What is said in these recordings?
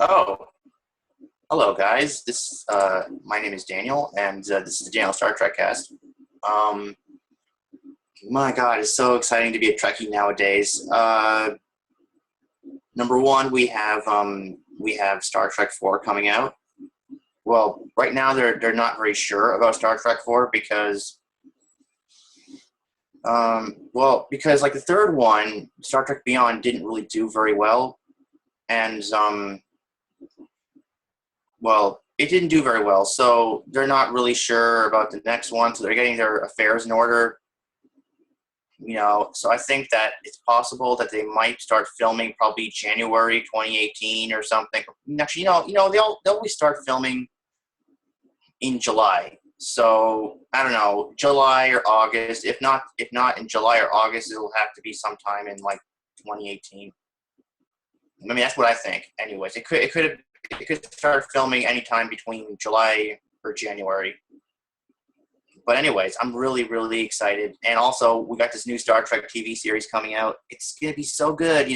Oh, hello guys. My name is Daniel, and this is the Daniel Star Trek cast. Um, my God, it's so exciting to be a Trekkie nowadays. Number one, we have Star Trek 4 coming out. Well, right now they're not very sure about Star Trek 4 because because like the third one, Star Trek Beyond didn't really do very well, and it didn't do very well, so they're not really sure about the next one, so they're getting their affairs in order. So I think that it's possible that they might start filming probably January 2018 or something. Actually, they'll always start filming in July. So I don't know, July or August. If not in July or August, it'll have to be sometime in like 2018. I mean, that's what I think. Anyways, it could start filming anytime between July or January. But anyways, I'm really, really excited. And also, we got this new Star Trek TV series coming out. It's going to be so good,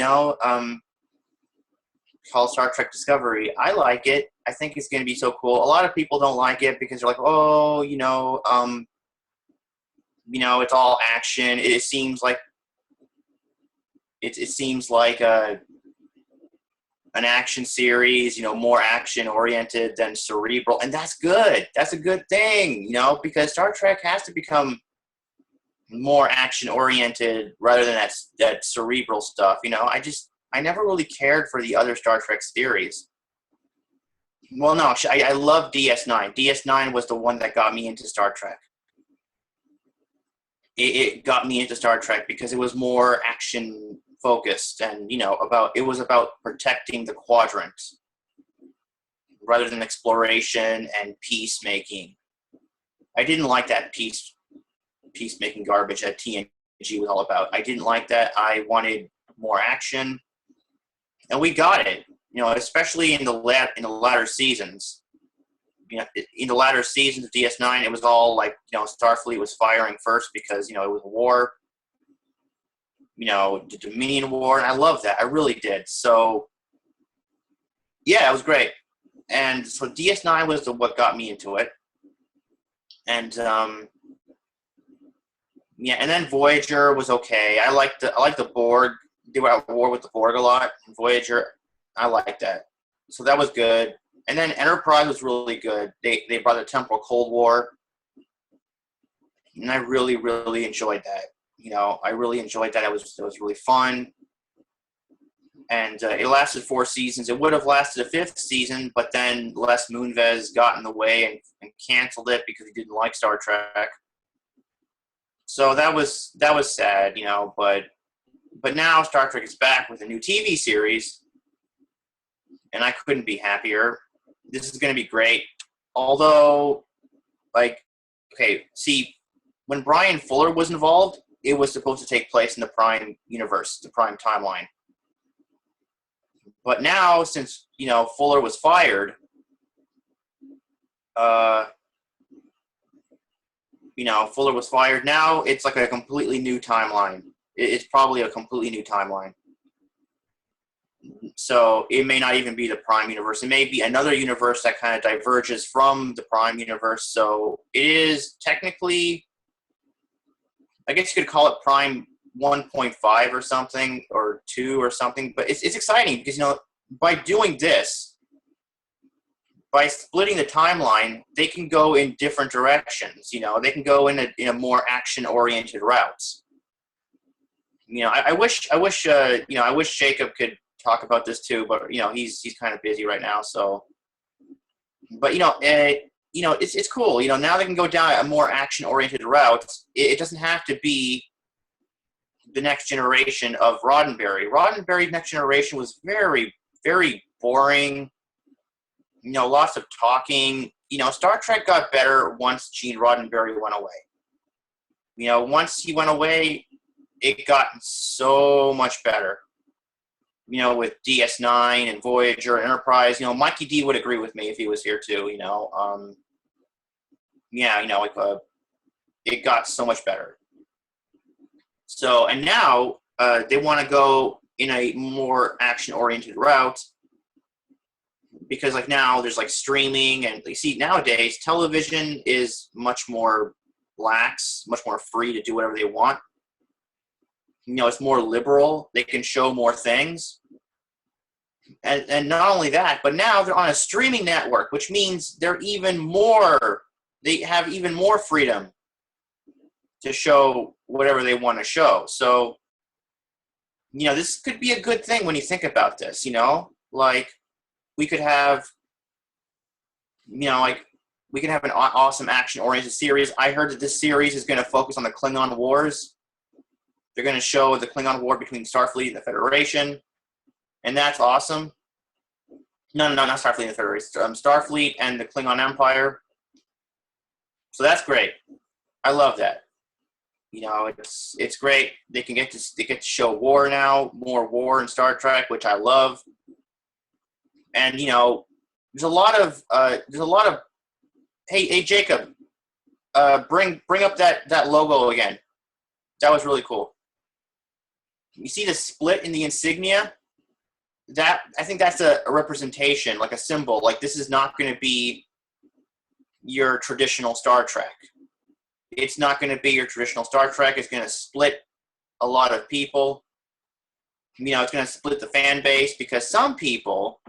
called Star Trek Discovery. I like it. I think it's going to be so cool. A lot of people don't like it because they're like, oh, it's all action. It seems like an action series, more action oriented than cerebral, and that's good. That's a good thing, because Star Trek has to become more action oriented rather than that cerebral stuff. I never really cared for the other Star Trek series. Well, no, I love DS9. DS9 was the one that got me into Star Trek. It got me into Star Trek because it was more action focused, and it was about protecting the quadrant rather than exploration and peacemaking. I didn't like that peacemaking garbage that TNG was all about. I didn't like that. I wanted more action, and we got it. Especially in the latter seasons. In the latter seasons of DS9, it was all like Starfleet was firing first because it was a war. The Dominion War, and I love that. I really did. So, yeah, it was great. And so DS9 was what got me into it. And and then Voyager was okay. I liked the Borg. They were at war with the Borg a lot. Voyager, I liked that. So that was good. And then Enterprise was really good. They brought the temporal Cold War, and I really, really enjoyed that. I really enjoyed that. It was really fun. And it lasted 4 seasons. It would have lasted a 5th season, but then Les Moonves got in the way and canceled it because he didn't like Star Trek. So that was sad, But now Star Trek is back with a new TV series, and I couldn't be happier. This is going to be great. Although, when Brian Fuller was involved, it was supposed to take place in the Prime universe, the Prime timeline. But now, since, Fuller was fired, Fuller was fired. Now it's like a completely new timeline. It's probably a completely new timeline. So it may not even be the Prime universe. It may be another universe that kind of diverges from the Prime universe. So it is technically, I guess you could call it Prime 1.5 or something, or 2 or something. But it's exciting because, by doing this, by splitting the timeline, they can go in different directions. They can go in a more action-oriented routes. I wish Jacob could talk about this too, but he's kind of busy right now. So, but it's cool. Now they can go down a more action-oriented route. It doesn't have to be the Next Generation of Roddenberry. Roddenberry's Next Generation was very, very boring. Lots of talking. Star Trek got better once Gene Roddenberry went away. Once he went away, it got so much better. With DS9 and Voyager and Enterprise. Mikey D would agree with me if he was here too. It got so much better. So, and now they want to go in a more action-oriented route. because like now there's like streaming, and you see nowadays television is much more lax, much more free to do whatever they want. It's more liberal. They can show more things. And not only that, but now they're on a streaming network, which means they have even more freedom to show whatever they want to show. So, this could be a good thing when you think about this, like we could have, we could have an awesome action-oriented series. I heard that this series is going to focus on the Klingon Wars. They're going to show the Klingon War between Starfleet and the Federation, and that's awesome. No, not Starfleet and the Federation. Starfleet and the Klingon Empire. So that's great. I love that. It's great. They get to show war now, more war in Star Trek, which I love. And there's a lot of hey Jacob, bring up that logo again. That was really cool. You see the split in the insignia? That, I think that's a representation, like a symbol. Like, this is not going to be your traditional Star Trek. It's not going to be your traditional Star Trek. It's going to split a lot of people. It's going to split the fan base, because some people,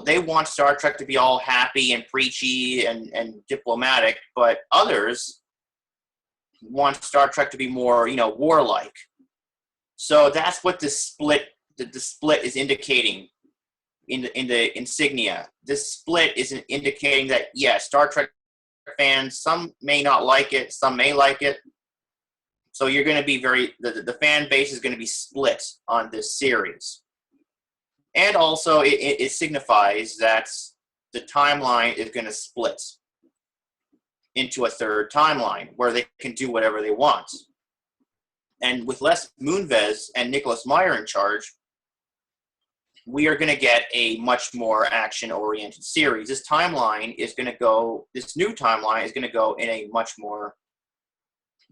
they want Star Trek to be all happy and preachy and diplomatic, but others want Star Trek to be more, warlike. So that's what the split is indicating in the insignia. This split is indicating that, yes, Star Trek fans, some may not like it, some may like it. So you're going to be the fan base is going to be split on this series. And also it signifies that the timeline is going to split into a third timeline where they can do whatever they want. And with Les Moonves and Nicholas Meyer in charge, we are going to get a much more action-oriented series. This new timeline is going to go in a much more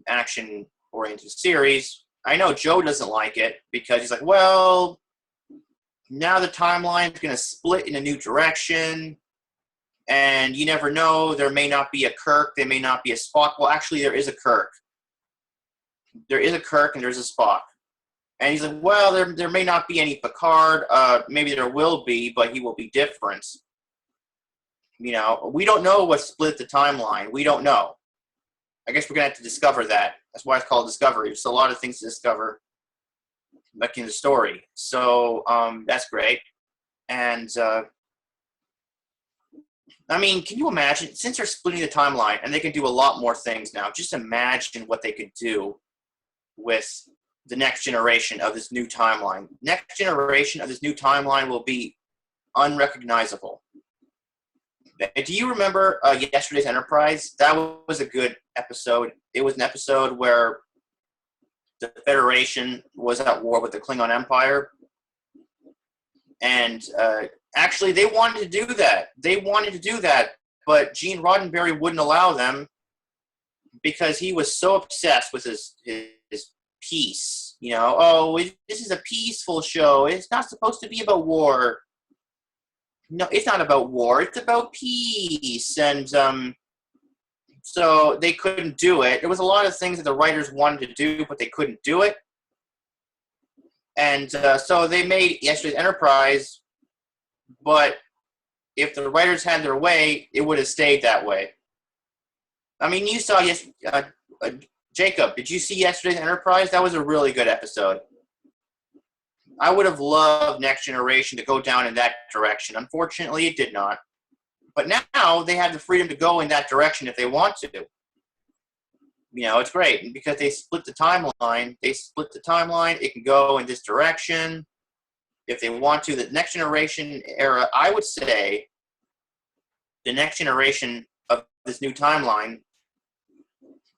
action-oriented series. I know Joe doesn't like it because he's like, well, now the timeline is going to split in a new direction, and you never know. There may not be a Kirk. There may not be a Spock. Well, actually, there is a Kirk. There is a Kirk and there's a Spock. And he's like, well, there may not be any Picard. Maybe there will be, but he will be different. We don't know what split the timeline. We don't know. I guess we're going to have to discover that. That's why it's called Discovery. There's a lot of things to discover back in the story. So that's great. And, can you imagine, since they're splitting the timeline and they can do a lot more things now, just imagine what they could do with the next generation of this new timeline. Next generation of this new timeline will be unrecognizable. Do you remember Yesterday's Enterprise? That was a good episode. It was an episode where the Federation was at war with the Klingon Empire. And actually, they wanted to do that. But Gene Roddenberry wouldn't allow them because he was so obsessed with his peace. This is a peaceful show. It's not supposed to be about war. No, it's not about war. It's about peace. And so they couldn't do it. There was a lot of things that the writers wanted to do, but they couldn't do it. And so they made Yesterday's Enterprise, but if the writers had their way, it would have stayed that way. You saw Jacob, did you see Yesterday's Enterprise? That was a really good episode. I would have loved Next Generation to go down in that direction. Unfortunately, it did not. But now they have the freedom to go in that direction if they want to. It's great. And because they split the timeline, it can go in this direction if they want to. The Next Generation era, I would say, the next generation of this new timeline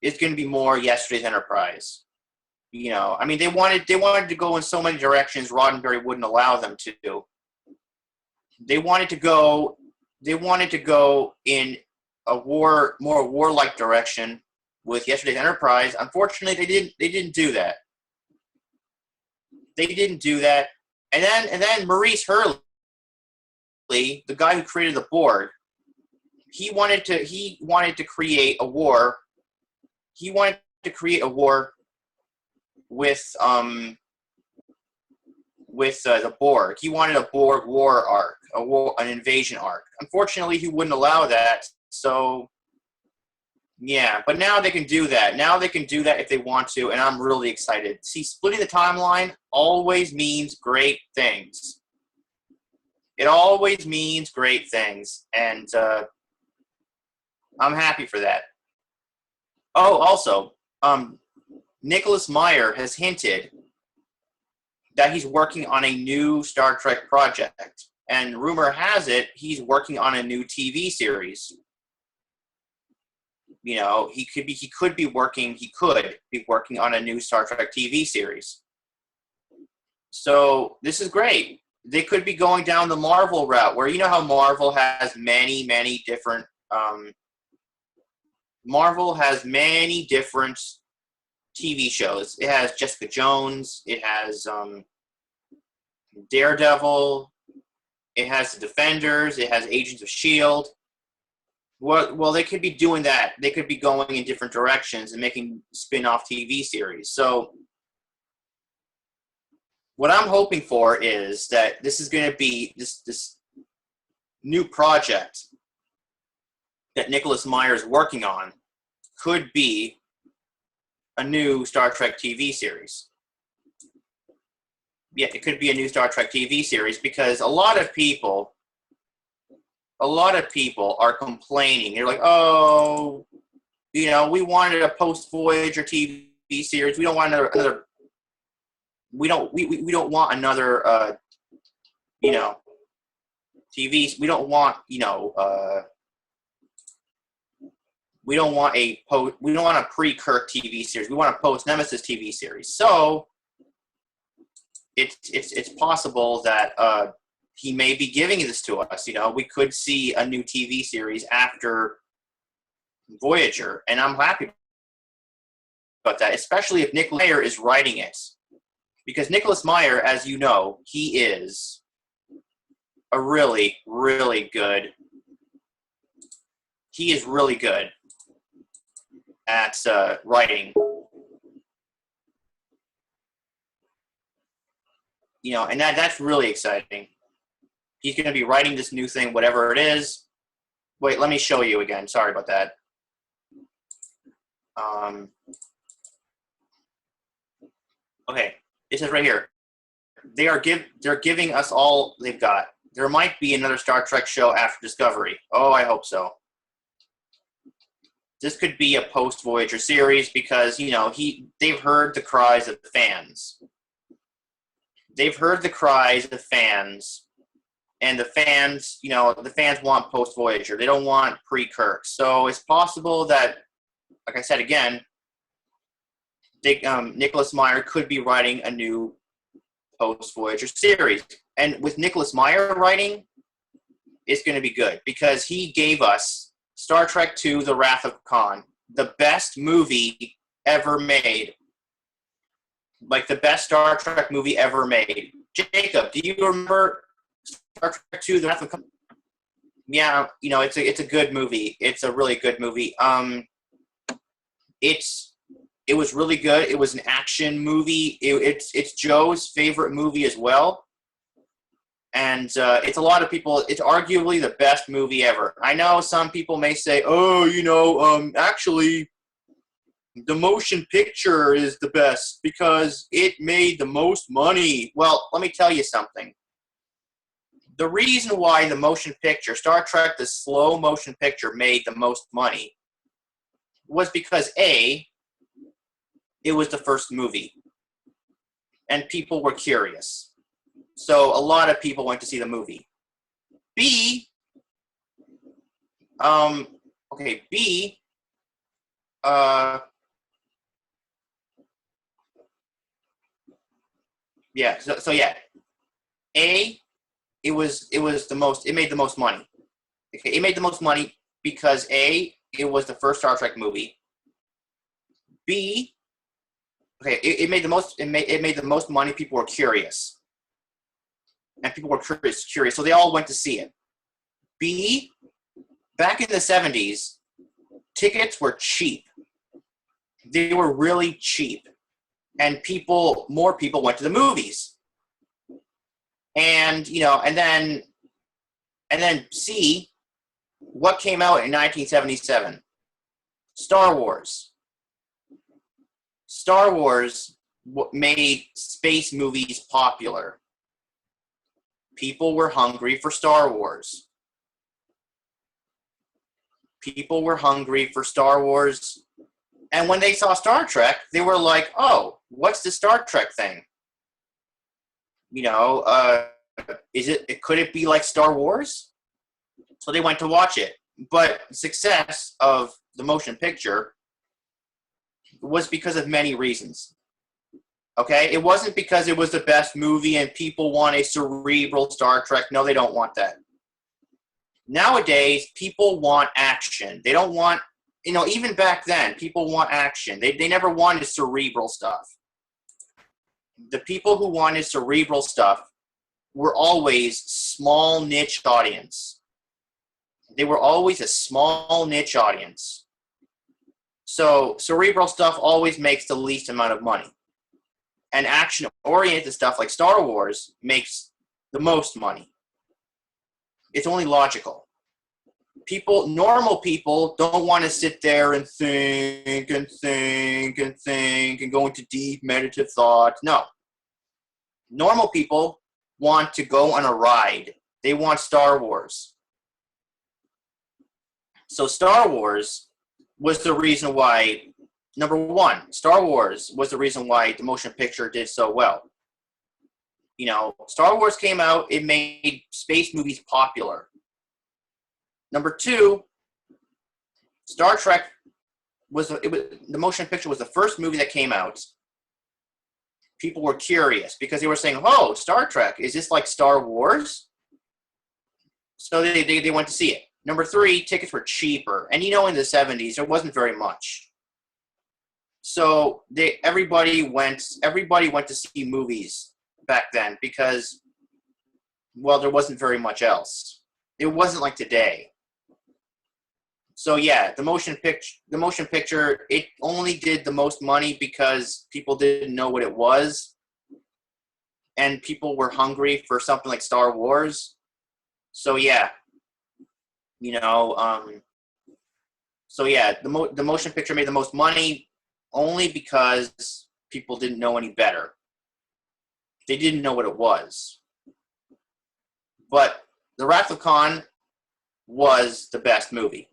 is going to be more Yesterday's Enterprise. They wanted to go in so many directions Roddenberry wouldn't allow them to. They wanted to go in a more warlike direction with Yesterday's Enterprise. Unfortunately, they didn't do that. And then Maurice Hurley the guy who created the Borg, he wanted to create a war. He wanted to create a war with the Borg. He wanted a Borg war arc, an invasion arc. Unfortunately, he wouldn't allow that. So, yeah. But now they can do that. Now they can do that if they want to, and I'm really excited. See, splitting the timeline always means great things. It always means great things, and I'm happy for that. Oh, also, Nicholas Meyer has hinted that he's working on a new Star Trek project, and rumor has it he's working on a new TV series. You know, he could be working on a new Star Trek TV series. So this is great. They could be going down the Marvel route, where you know how Marvel has many different TV shows. It has Jessica Jones. It has Daredevil. It has the Defenders. It has Agents of S.H.I.E.L.D. Well, they could be doing that. They could be going in different directions and making spin-off TV series. So what I'm hoping for is that this is going to be this new project that Nicholas Meyer is working on could be a new Star Trek TV series. Yeah, it could be a new Star Trek TV series because a lot of people are complaining. They're like, oh, you know, we wanted a post-Voyager TV series. We don't want another we don't want another you know, TV. We don't want, you know, we don't want a pre-Kirk TV series. We want a post-Nemesis TV series. So it's possible that he may be giving this to us. You know, we could see a new TV series after Voyager, and I'm happy about that, especially if Nicholas Meyer is writing it. Because Nicholas Meyer, as you know, he is a really good. He is really good at writing. You know, and that's really exciting. He's going to be writing this new thing, whatever it is. Wait, let me show you again. Sorry about that. Okay, it says right here. They're giving us all they've got. There might be another Star Trek show after Discovery. Oh, I hope so. This could be a post-Voyager series because, you know, they've heard the cries of the fans. They've heard the cries of the fans, and the fans, you know, the fans want post-Voyager. They don't want pre-Kirk. So it's possible that, like I said again, Nicholas Meyer could be writing a new post-Voyager series. And with Nicholas Meyer writing, it's going to be good because he gave us Star Trek II: The Wrath of Khan, the best movie ever made. Like the best Star Trek movie ever made. Jacob, do you remember Star Trek II: The Wrath of Khan? Yeah, you know, it's a good movie. It's a really good movie. It was really good. It was an action movie. It's Joe's favorite movie as well. And it's a lot of people. It's arguably the best movie ever. I know some people may say, "Oh, you know, actually, the motion picture is the best because it made the most money." Well, let me tell you something. The reason why the motion picture, Star Trek, the slow motion picture, made the most money was because A, it was the first movie, and people were curious. So a lot of people went to see the movie. B, B, yeah. So yeah, A, it made the most money. Okay, it made the most money because A, it was the first Star Trek movie. B, okay, it made the most money. People were curious. and people were curious, so they all went to see it. B, back in the 70s, tickets were cheap. They were really cheap, and more people went to the movies. And and then C, what came out in 1977? Star Wars. Star Wars made space movies popular. People were hungry for Star Wars. People were hungry for Star Wars. And when they saw Star Trek, they were like, oh, what's the Star Trek thing? Could it be like Star Wars? So they went to watch it. But the success of the motion picture was because of many reasons. Okay? It wasn't because it was the best movie and people want a cerebral Star Trek. No, they don't want that. Nowadays, people want action. They don't want, even back then, people want action. They never wanted cerebral stuff. The people who wanted cerebral stuff were always small niche audience. They were always a small niche audience. So cerebral stuff always makes the least amount of money. And action-oriented stuff like Star Wars makes the most money. It's only logical. Normal people don't want to sit there and think and think and think and go into deep meditative thought. No. Normal people want to go on a ride. They want Star Wars. So Star Wars was the reason why, number one, Star Wars was the reason why the motion picture did so well. Star Wars came out, it made space movies popular. Number two, Star Trek the motion picture was the first movie that came out. People were curious because they were saying, oh, Star Trek, is this like Star Wars? So they went to see it. Number three, tickets were cheaper. And in the 70s, there wasn't very much. So everybody went to see movies back then because, well, there wasn't very much else. It wasn't like today. So yeah, the motion picture, it only did the most money because people didn't know what it was, and people were hungry for something like Star Wars. So yeah, so yeah, the motion picture made the most money only because people didn't know any better. They didn't know what it was. But The Wrath of Khan was the best movie.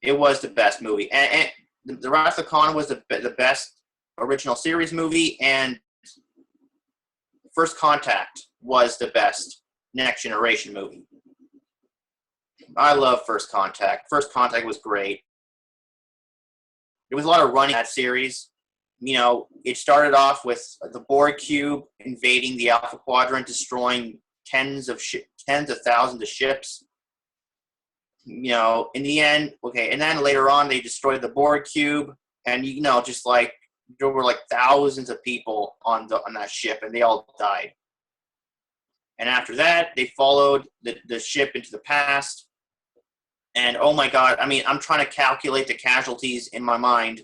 It was the best movie. And The Wrath of Khan was the best original series movie, and First Contact was the best Next Generation movie. I love First Contact. First Contact was great. There was a lot of running in that series. It started off with the Borg cube invading the Alpha Quadrant, destroying tens of thousands of ships. In the end, okay, and then later on they destroyed the Borg cube, and just like there were like thousands of people on that ship, and they all died. And after that, they followed the ship into the past. And oh my God, I'm trying to calculate the casualties in my mind.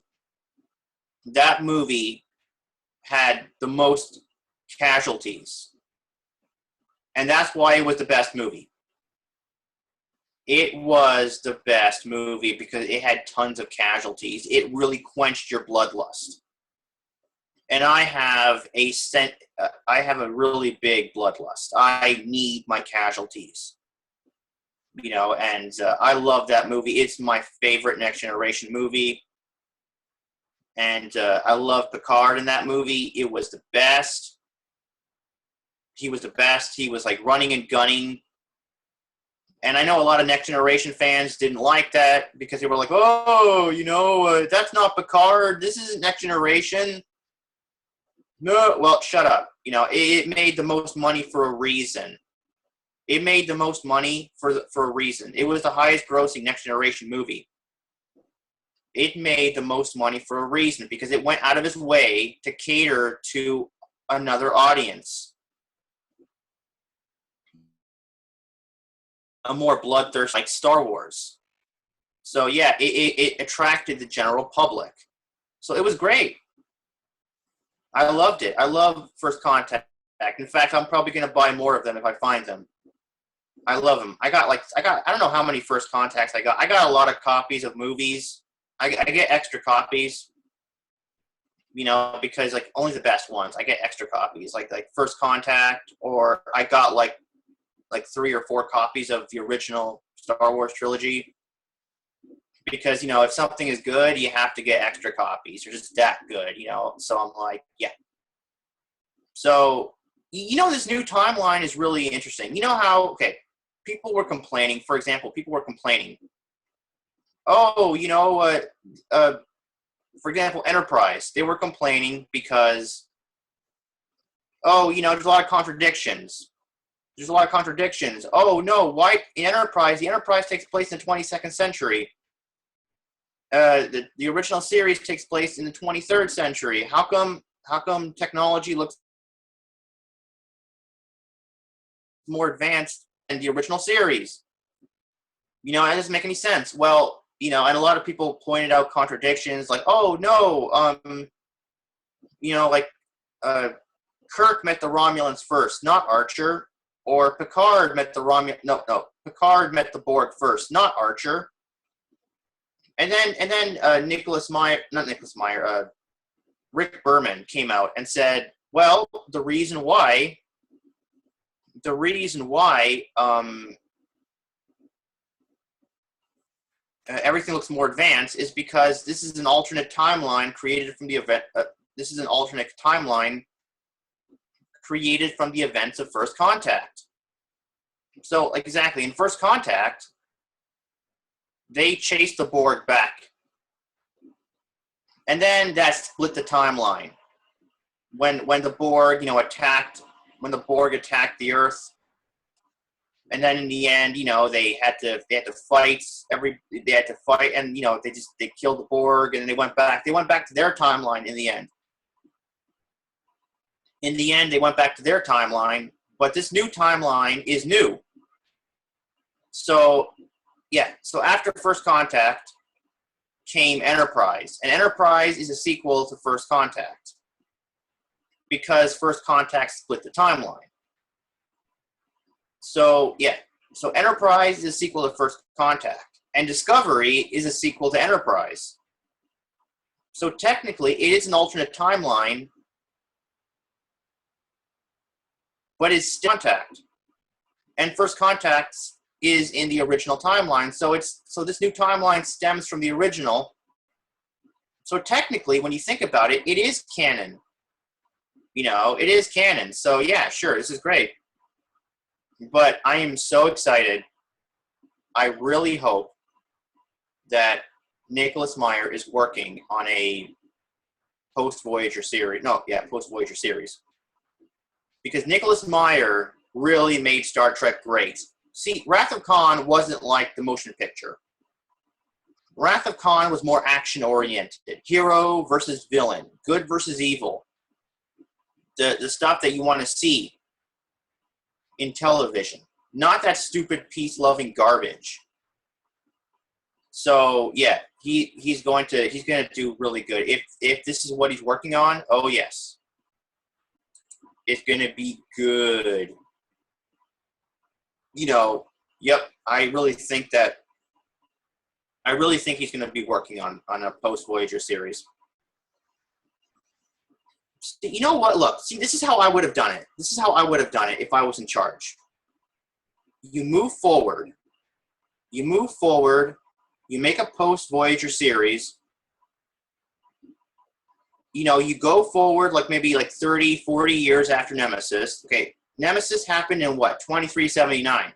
That movie had the most casualties. And that's why it was the best movie. It was the best movie because it had tons of casualties. It really quenched your bloodlust. And I have a really big bloodlust. I need my casualties. And I love that movie. It's my favorite Next Generation movie. And I love Picard in that movie. It was the best. He was the best. He was like running and gunning. And I know a lot of Next Generation fans didn't like that because they were like, oh, that's not Picard. This isn't Next Generation. No, well, shut up. It made the most money for a reason. It made the most money for a reason. It was the highest grossing Next Generation movie. It made the most money for a reason because it went out of its way to cater to another audience. a more bloodthirsty like Star Wars. So yeah, it attracted the general public. So it was great. I loved it. I love First Contact. In fact, I'm probably going to buy more of them if I find them. I love them. I got I don't know how many First Contacts I got. I got a lot of copies of movies. I get extra copies, you know, because like only the best ones. I get extra copies, like First Contact, or I got like 3 or 4 copies of the original Star Wars trilogy. Because, you know, if something is good, you have to get extra copies. They're just that good, you know. So I'm like, yeah. So, you know, this new timeline is really interesting. You know how, okay, people were complaining. For example, people were complaining. Oh, you know, for example, Enterprise. They were complaining because, oh, you know, there's a lot of contradictions. There's a lot of contradictions. Oh, no, why in Enterprise? The Enterprise takes place in the 22nd century. The original series takes place in the 23rd century. How come technology looks more advanced than the original series? You know, it doesn't make any sense. Well, you know, and a lot of people pointed out contradictions, like, oh no, you know, like Kirk met the Romulans first, not Archer, or Picard met the Picard met the Borg first, not Archer. And then Rick Berman came out and said, well, the reason why everything looks more advanced is because this is an alternate timeline created from the event. This is an alternate timeline created from the events of First Contact. So exactly, in First Contact, they chased the Borg back. And then that split the timeline. When the Borg, you know, attacked the Earth, and then in the end, you know, they had to fight and you know, they killed the Borg and they went back to their timeline in the end. In the end, they went back to their timeline, but this new timeline is new. So yeah, so after First Contact came Enterprise, and Enterprise is a sequel to First Contact because First Contact split the timeline. So yeah, so Enterprise is a sequel to First Contact, and Discovery is a sequel to Enterprise. So technically, it is an alternate timeline, but it's still Contact, and First Contact is in the original timeline. So this new timeline stems from the original. So technically, when you think about it, it is canon. You know, it is canon. So yeah, sure, this is great. But I am so excited. I really hope that Nicholas Meyer is working on a post-Voyager series. Post-Voyager series. Because Nicholas Meyer really made Star Trek great. See, Wrath of Khan wasn't like the motion picture. Wrath of Khan was more action-oriented. Hero versus villain. Good versus evil. The stuff that you want to see in television. Not that stupid peace-loving garbage. So, yeah, he's going to do really good. If this is what he's working on, oh yes. It's going to be good. You know, yep, I really think he's going to be working on a post-Voyager series. You know what? Look, see, this is how I would have done it. This is how I would have done it if I was in charge. You move forward. You make a post-Voyager series. You know, you go forward like maybe like 30, 40 years after Nemesis. Okay, Nemesis happened in what? 2379.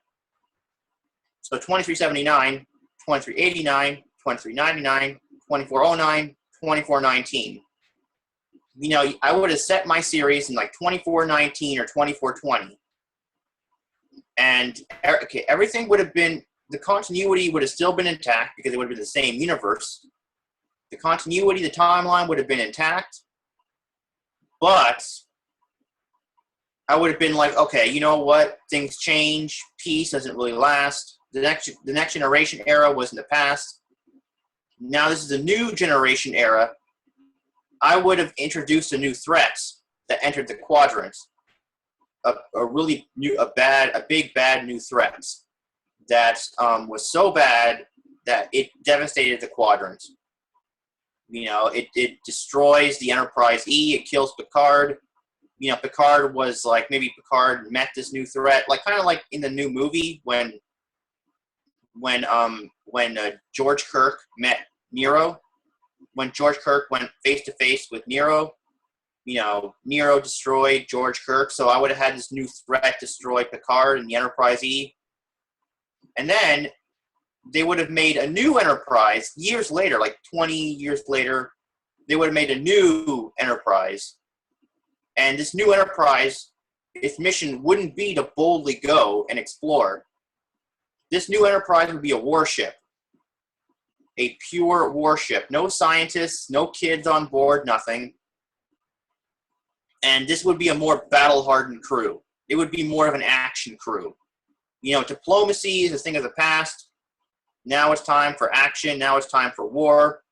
So 2379, 2389, 2399, 2409, 2419. You know, I would have set my series in like 2419 or 2420. And okay, everything would have been, the continuity would have still been intact because it would have been the same universe. The continuity, the timeline would have been intact. But I would have been like, okay, you know what? Things change. Peace doesn't really last. The next generation era was in the past. Now this is a new generation era. I would have introduced a new threat that entered the quadrant. A really new, a big bad new threat that was so bad that it devastated the quadrant. You know, it destroys the Enterprise E. It kills Picard. You know, Picard was like, maybe Picard met this new threat, like kind of like in the new movie when George Kirk met Nero. When George Kirk went face to face with Nero, you know, Nero destroyed George Kirk, so I would have had this new threat destroy Picard and the Enterprise E. And then they would have made a new Enterprise years later, like 20 years later. They would have made a new Enterprise. And this new Enterprise, its mission wouldn't be to boldly go and explore. This new Enterprise would be a warship. A pure warship. No scientists, no kids on board, nothing. And this would be a more battle-hardened crew. It would be more of an action crew. You know, diplomacy is a thing of the past. Now it's time for action. Now it's time for war.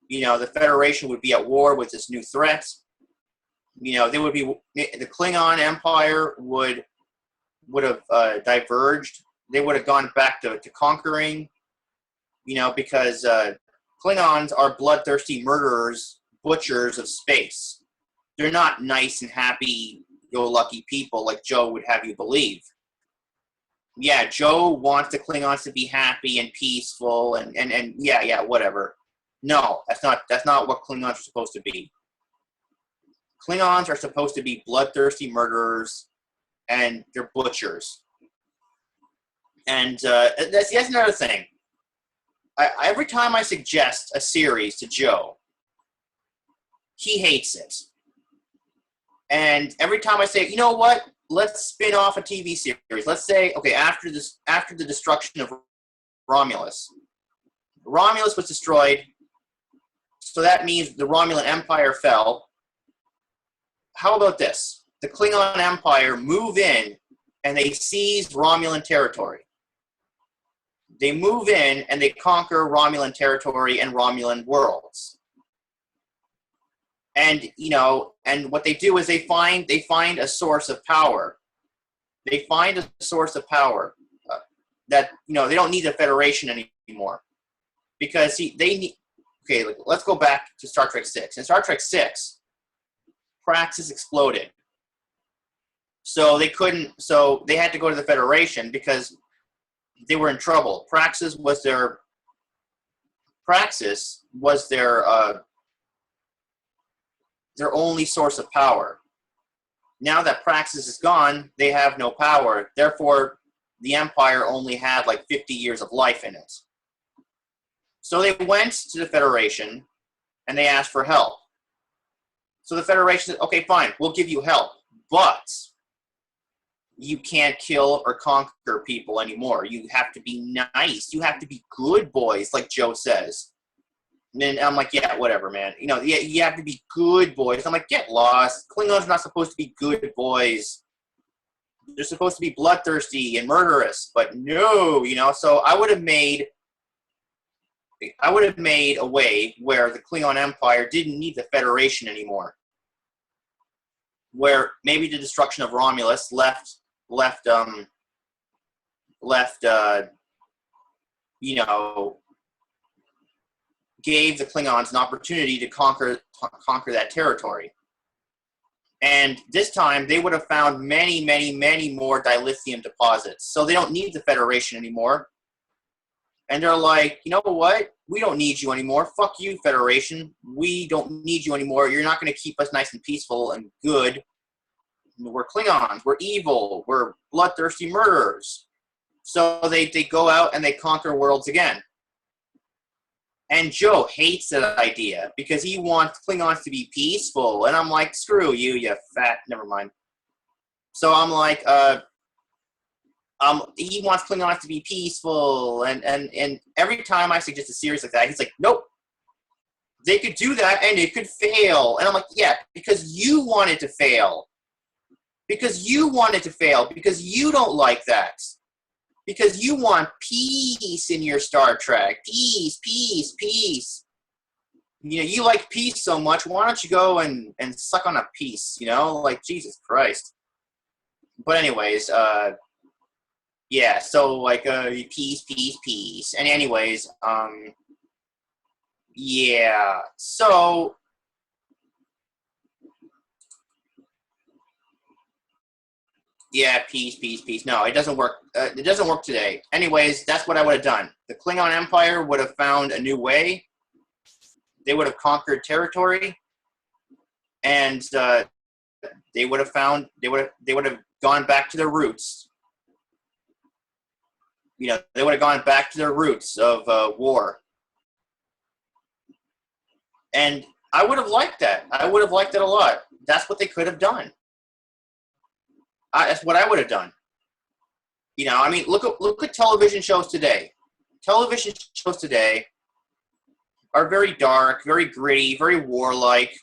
You know, the Federation would be at war with this new threat. You know, they would be, the Klingon Empire would have diverged. They would have gone back to conquering, you know, because Klingons are bloodthirsty murderers, butchers of space. They're not nice and happy-go-lucky people like Joe would have you believe. Yeah, Joe wants the Klingons to be happy and peaceful and yeah, whatever. No, that's not what Klingons are supposed to be. Klingons are supposed to be bloodthirsty murderers, and they're butchers. And that's another thing. Every time I suggest a series to Joe, he hates it. And every time I say, you know what, let's spin off a TV series. Let's say, okay, after the destruction of Romulus was destroyed, so that means the Romulan Empire fell. How about this? The Klingon Empire move in and they seize Romulan territory. They move in and they conquer Romulan territory and Romulan worlds. And, you know, and what they do is they find a source of power. They find a source of power that, you know, they don't need the Federation anymore. Because okay, let's go back to Star Trek 6. In Star Trek 6, Praxis exploded. So they had to go to the Federation because they were in trouble. Praxis was their only source of power. Now that Praxis is gone, they have no power. Therefore, the Empire only had like 50 years of life in it. So they went to the Federation and they asked for help. So the Federation said, okay, fine, we'll give you help, but you can't kill or conquer people anymore. You have to be nice. You have to be good boys, like Joe says. And I'm like, yeah, whatever, man. You know, yeah, you have to be good boys. I'm like, get lost. Klingons are not supposed to be good boys. They're supposed to be bloodthirsty and murderous. But no, you know. So I would have made a way where the Klingon Empire didn't need the Federation anymore. Where maybe the destruction of Romulus left you know, gave the Klingons an opportunity to conquer that territory. And this time, they would have found many, many, many more dilithium deposits. So they don't need the Federation anymore. And they're like, you know what? We don't need you anymore. Fuck you, Federation. We don't need you anymore. You're not going to keep us nice and peaceful and good. We're Klingons. We're evil. We're bloodthirsty murderers. So they go out and they conquer worlds again. And Joe hates that idea because he wants Klingons to be peaceful. And I'm like, screw you, you fat... Never mind. So I'm like, he wants Klingons to be peaceful. And every time I suggest a series like that, he's like, nope. They could do that and it could fail. And I'm like, yeah, because you want it to fail. Because you want it to fail. Because you don't like that. because you want peace in your Star Trek. Peace, peace, peace. You know, you like peace so much. Why don't you go and suck on a piece? You know, like Jesus Christ. But anyways, yeah. So like, peace, peace, peace. And anyways, yeah. So. Yeah, peace, peace, peace. No, it doesn't work. It doesn't work today. Anyways, that's what I would have done. The Klingon Empire would have found a new way. They would have conquered territory, and they would have gone back to their roots. You know, they would have gone back to their roots of war. And I would have liked that. I would have liked it a lot. That's what they could have done. That's what I would have done. You know, I mean, look at television shows today. Television shows today are very dark, very gritty, very warlike,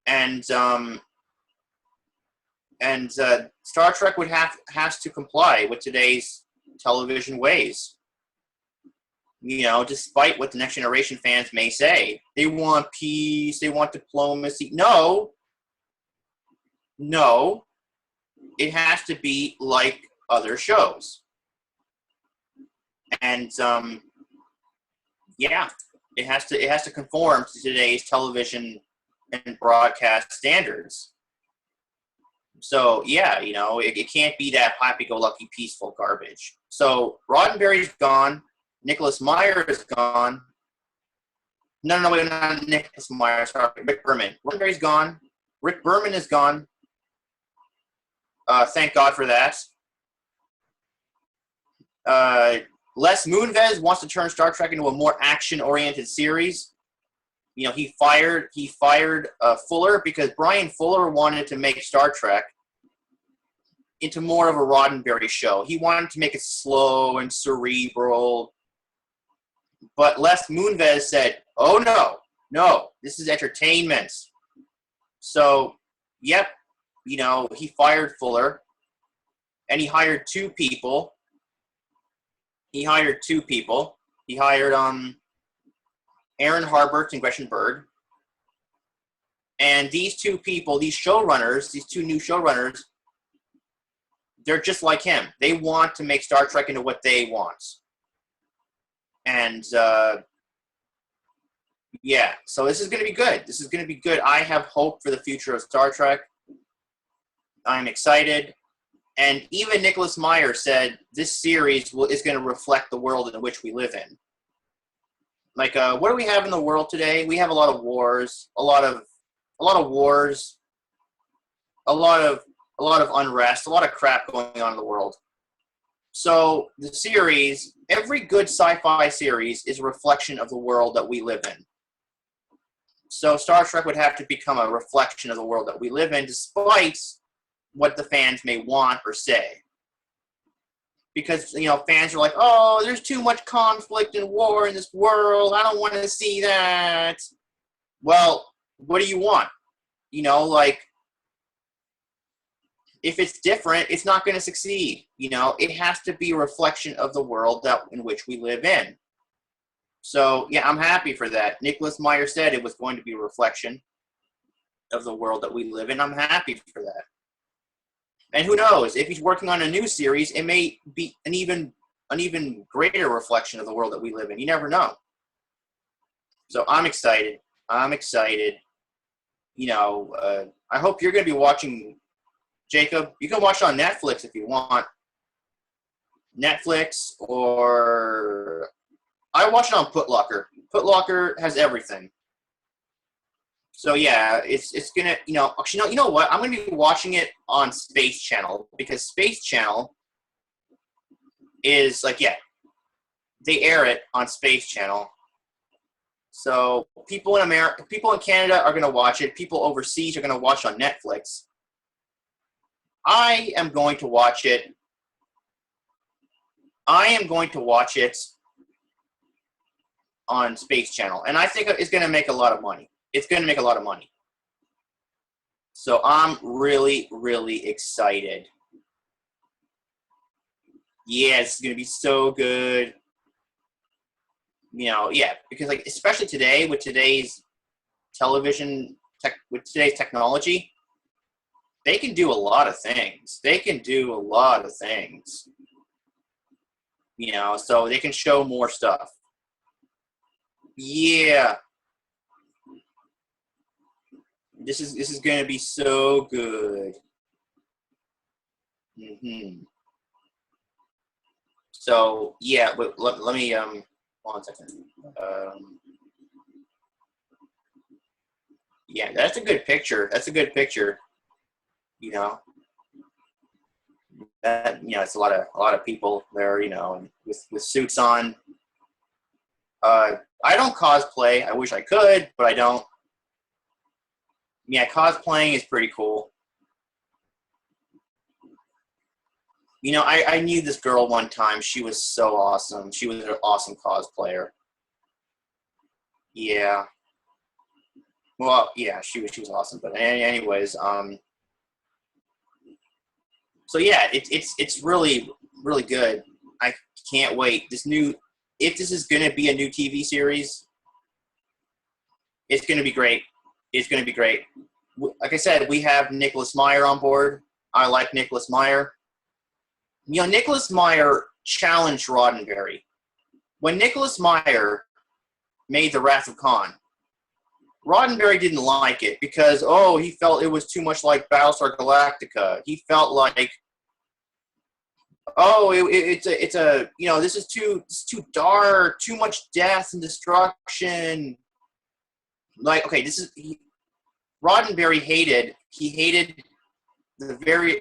and Star Trek has to comply with today's television ways. You know, despite what the Next Generation fans may say, they want peace, they want diplomacy. No, it has to be like other shows. And yeah, it has to conform to today's television and broadcast standards. So yeah, you know, it can't be that happy-go-lucky, peaceful garbage. So Roddenberry's gone. Nicholas Meyer is gone. No, wait, not Nicholas Meyer. Sorry, Rick Berman. Roddenberry's gone. Rick Berman is gone. Thank God for that. Les Moonves wants to turn Star Trek into a more action-oriented series. You know, he fired Fuller because Brian Fuller wanted to make Star Trek into more of a Roddenberry show. He wanted to make it slow and cerebral. But Les Moonves said, "Oh no, this is entertainment." So, yep, you know, he fired Fuller, and he hired two people. He hired Aaron Harbert and Gretchen Berg. And these two people, these two new showrunners, they're just like him. They want to make Star Trek into what they want. And, yeah, so this is going to be good. This is going to be good. I have hope for the future of Star Trek. I'm excited. And even Nicholas Meyer said this series is going to reflect the world in which we live in. Like, what do we have in the world today? We have a lot of wars, a lot of wars, a lot of unrest, a lot of crap going on in the world. So the series, every good sci-fi series is a reflection of the world that we live in. So Star Trek would have to become a reflection of the world that we live in, despite what the fans may want or say. Because, you know, fans are like, oh, there's too much conflict and war in this world. I don't want to see that. Well, what do you want? You know, like, if it's different, it's not going to succeed. You know, it has to be a reflection of the world in which we live in. So, yeah, I'm happy for that. Nicholas Meyer said it was going to be a reflection of the world that we live in. I'm happy for that. And who knows, if he's working on a new series, it may be an even greater reflection of the world that we live in. You never know. So I'm excited. You know, I hope you're going to be watching, Jacob. You can watch it on Netflix if you want. Netflix, or I watch it on Putlocker. Putlocker has everything. So yeah, it's gonna, you know, actually, you know what? I'm gonna be watching it on Space Channel, because Space Channel is like, yeah, they air it on Space Channel. So people in America, people in Canada are gonna watch it. People overseas are gonna watch it on Netflix. I am going to watch it. On Space Channel, and I think it's gonna make a lot of money. It's going to make a lot of money. So I'm really, really excited. Yeah, it's gonna be so good. You know, yeah, because like especially today with today's television tech, with today's technology, they can do a lot of things. They can do a lot of things. You know, so they can show more stuff. Yeah, this is gonna be so good. So yeah, but let me 1 second. Um, yeah, that's a good picture. That's a good picture. You know, that it's a lot of people there. With suits on. I don't cosplay. I wish I could, but I don't. Yeah, cosplaying is pretty cool. I knew this girl one time. She was so awesome. She was an awesome cosplayer. Yeah. Well, yeah, she was awesome. But anyways, so yeah, it's really really good. I can't wait. If this is gonna be a new TV series, it's gonna be great. It's gonna be great. Like I said, we have Nicholas Meyer on board. I like Nicholas Meyer. Nicholas Meyer challenged Roddenberry. When Nicholas Meyer made The Wrath of Khan, Roddenberry didn't like it because, he felt it was too much like Battlestar Galactica. He felt like, this is too dark, too much death and destruction. Like, okay, Roddenberry he hated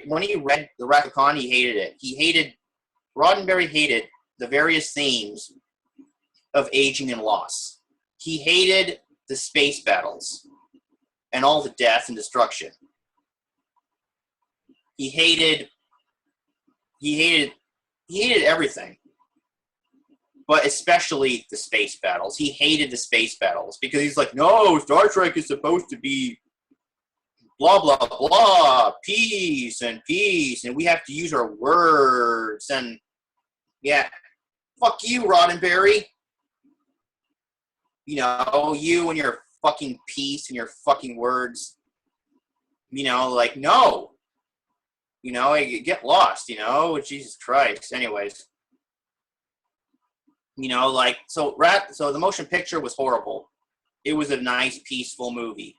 when he read The Wrath of Khan, he hated it. Roddenberry hated the various themes of aging and loss. He hated the space battles and all the death and destruction. He hated he hated he hated everything, but especially the space battles. He hated the space battles because he's like, no, Star Trek is supposed to be blah blah blah, peace, and we have to use our words. And yeah, fuck you, Roddenberry. You and your fucking peace and your fucking words. Like, no. Get lost. Jesus Christ. Anyways, so the motion picture was horrible. It was a nice, peaceful movie.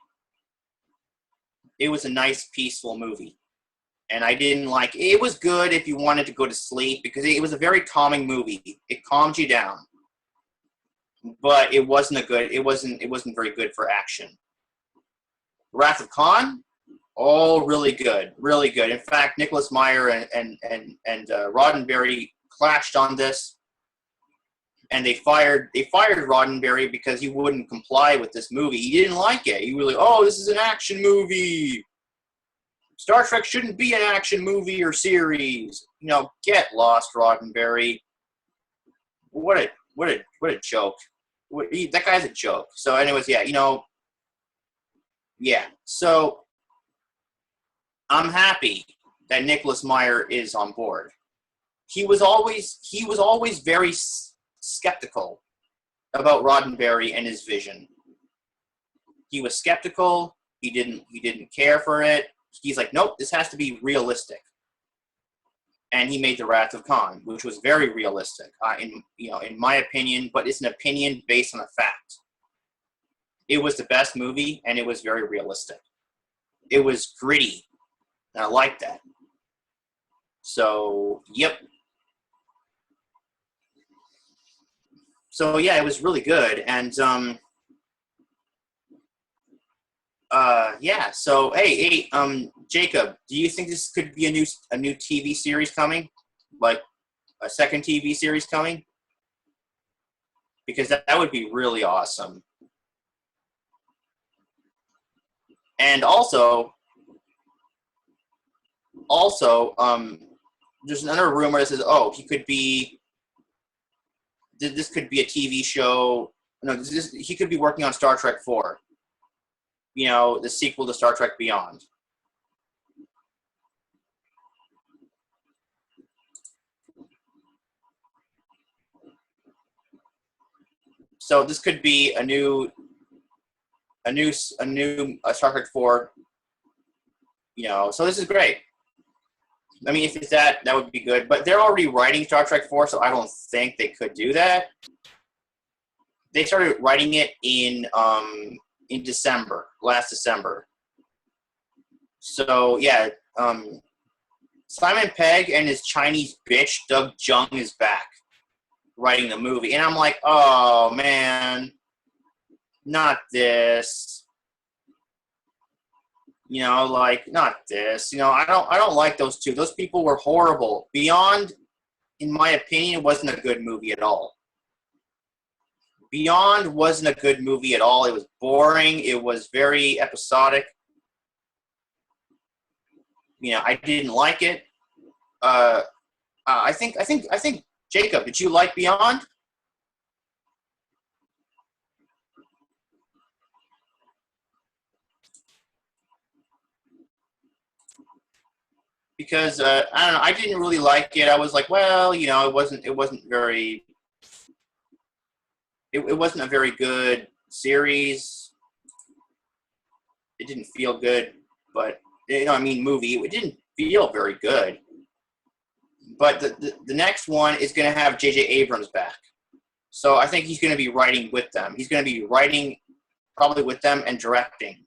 And I didn't like it. Was good if you wanted to go to sleep because it was a very calming movie. It calmed you down. But it wasn't very good for action. Wrath of Khan, really good, really good. In fact, Nicholas Meyer and Roddenberry clashed on this, and they fired Roddenberry because he wouldn't comply with this movie. He didn't like it. He was like, this is an action movie. Star Trek shouldn't be an action movie or series. Get lost, Roddenberry. What a joke. That guy's a joke. So, anyways, yeah, yeah. So, I'm happy that Nicholas Meyer is on board. He was always very skeptical about Roddenberry and his vision. He was skeptical. He didn't care for it. He's like, nope, this has to be realistic. And he made The Wrath of Khan, which was very realistic, in my opinion. But it's an opinion based on a fact. It was the best movie, and it was very realistic. It was gritty, and I like that. So, yep. So yeah, it was really good, and yeah. So hey, Jacob, do you think this could be a new TV series coming, like a second TV series coming? Because that would be really awesome. And also, there's another rumor that says, this could be a TV show. No, he could be working on Star Trek 4. The sequel to Star Trek Beyond. So this could be a new Star Trek 4. You know, so this is great. I mean, if it's that would be good. But they're already writing Star Trek 4, so I don't think they could do that. They started writing it in December, last December. So yeah, Simon Pegg and his Chinese bitch Doug Jung is back writing the movie, and I'm like, oh man, not this. You know, like not this. You know, I don't like those two. Those people were horrible. Beyond, in my opinion, wasn't a good movie at all. Beyond wasn't a good movie at all. It was boring. It was very episodic. You know, I didn't like it. I think Jacob, did you like Beyond? Because I don't know, I didn't really like it. I was like, well, you know, it wasn't very. It wasn't a very good series. It didn't feel good, but you know, I mean, movie. It didn't feel very good. But the next one is going to have J.J. Abrams back, so I think he's going to be writing with them. He's going to be writing probably with them and directing.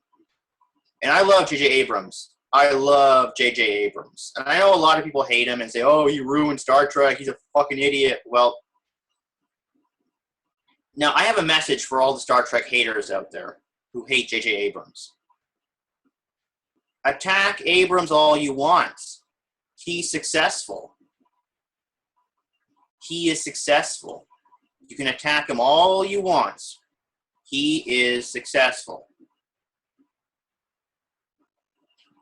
And I love J.J. Abrams. I love J.J. Abrams, and I know a lot of people hate him and say, "Oh, he ruined Star Trek. He's a fucking idiot." Well. Now, I have a message for all the Star Trek haters out there who hate J.J. Abrams. Attack Abrams all you want. He's successful. He is successful. You can attack him all you want. He is successful.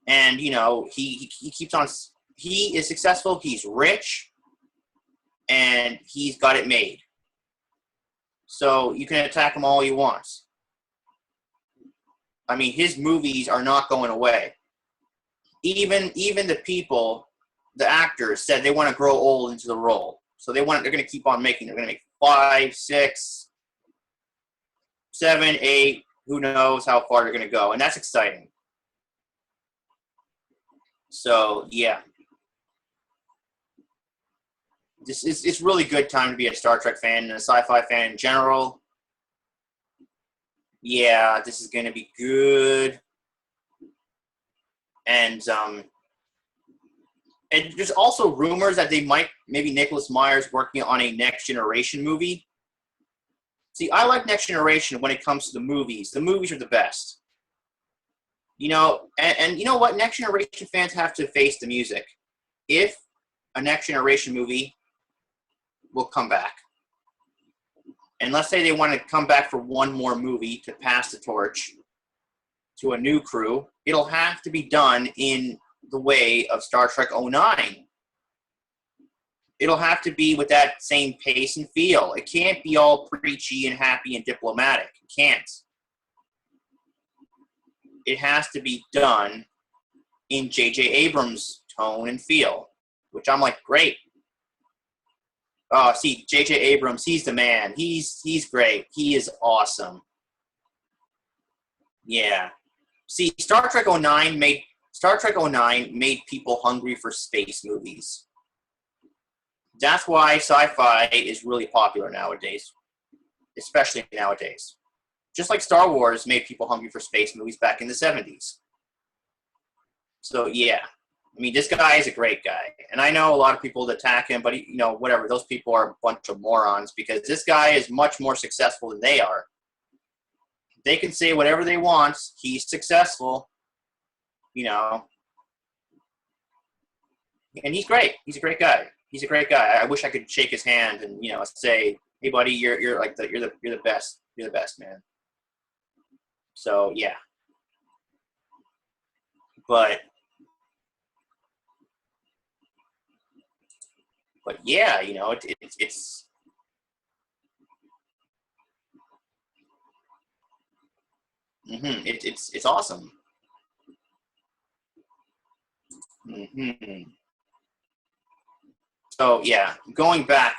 And, you know, he keeps on... He is successful. He's rich. And he's got it made. So you can attack him all you want. I mean, his movies are not going away. Even the people, the actors, said they want to grow old into the role. So they're going to keep on making. They're going to make 5, 6, 7, 8. Who knows how far they're going to go, and that's exciting. So yeah, it's really good time to be a Star Trek fan and a sci-fi fan in general. Yeah, this is going to be good. And there's also rumors that maybe Nicholas Meyer's working on a Next Generation movie. See, I like Next Generation when it comes to the movies. The movies are the best. You know, and you know what? Next Generation fans have to face the music. If a Next Generation movie will come back, and let's say they want to come back for one more movie to pass the torch to a new crew, it'll have to be done in the way of Star Trek 09. It'll have to be with that same pace and feel. It can't be all preachy and happy and diplomatic. It can't. It has to be done in J.J. Abrams' tone and feel, which I'm like, great. See, J.J. Abrams, he's the man. He's great. He is awesome. Yeah. See, Star Trek 09 made people hungry for space movies. That's why sci-fi is really popular nowadays, especially nowadays. Just like Star Wars made people hungry for space movies back in the 70s. So, yeah. I mean, this guy is a great guy. And I know a lot of people that attack him, but, you know, whatever. Those people are a bunch of morons because this guy is much more successful than they are. They can say whatever they want. He's successful. You know. And he's great. He's a great guy. He's a great guy. I wish I could shake his hand and, you know, say, "Hey, buddy, you're the best. You're the best, man." So yeah, but yeah, you know, it's it's awesome. So yeah, going back,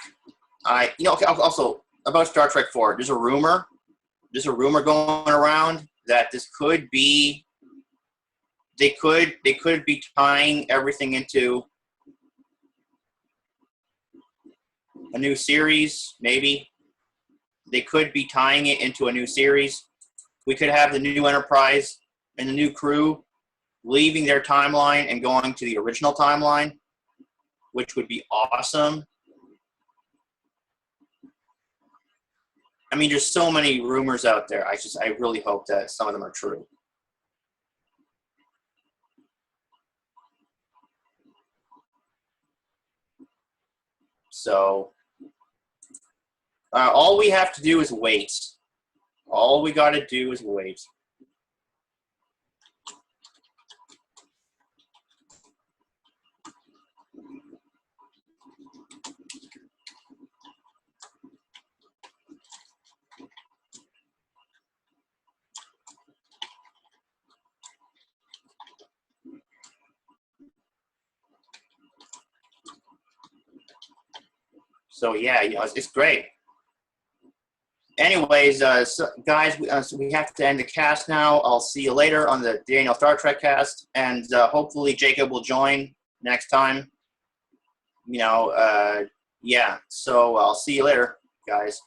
okay. Also, about Star Trek 4. There's a rumor. There's a rumor going around that this could be. They could be tying everything into a new series. Maybe they could be tying it into a new series. We could have the new Enterprise and the new crew leaving their timeline and going to the original timeline, which would be awesome. I mean, there's so many rumors out there. I really hope that some of them are true. So all we have to do is wait. All we got to do is wait. So yeah, it's great. Anyways, so guys, so we have to end the cast now. I'll see you later on the Daniel Star Trek cast, and hopefully Jacob will join next time. Yeah. So I'll see you later, guys.